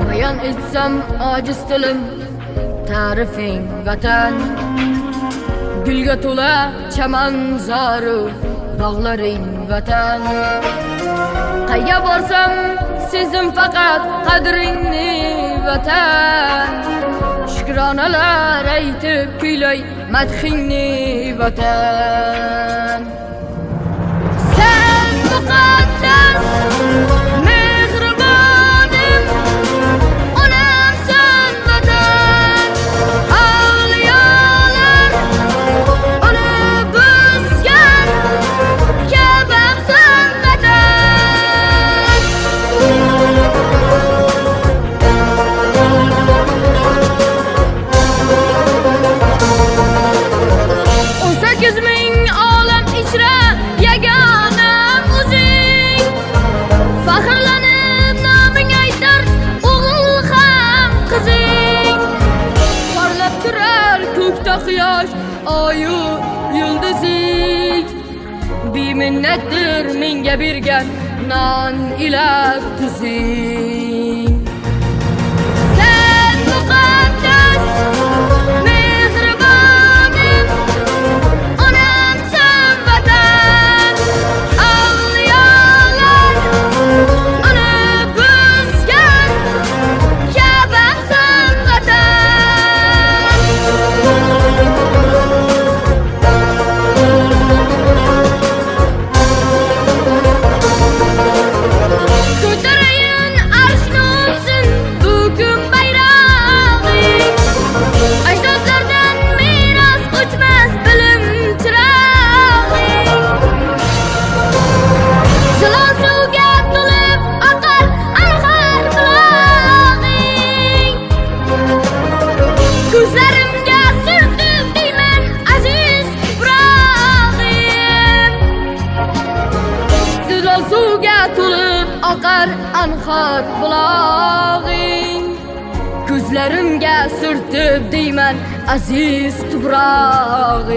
Bayan etsem aciz tilim, tarifing vatan. Gülge to'la chaman zoru, dog'laring vatan. Qayga borsam sezim faqat qadringni vatan. Shukronalar aytib kuylay madhingni vatan. Sen muqaddas mehribonim, onamsan vatan. Avliyolar uni buzgan, Ka'bamsan vatan. 18 ming olam ichra yagona o'zing. Faxrlanib noming aytar o'g'il ham qizing. Porlab turar ko'kda quyosh, oyu yulduzing. Beminnatdir menga bergan non ila tuzing. Sen muqaddas mehribonim, onamsan vatan. Avliyolar uni buzgan, Ka'bamsan vatan. Ko'tarayin arshni o'tsin bugun bayrog'ing. Ajdodlardan meros o'chmas bilim chirog'ing. Zilol suvga to'lib oqar anhor bulog'ing. Ko'zlarimga surtib deyman aziz tuprog'im. Zilol suvga to'lib oqar anhor bulog'ing. Ko'zlarimga surtib deyman aziz tuprog'im.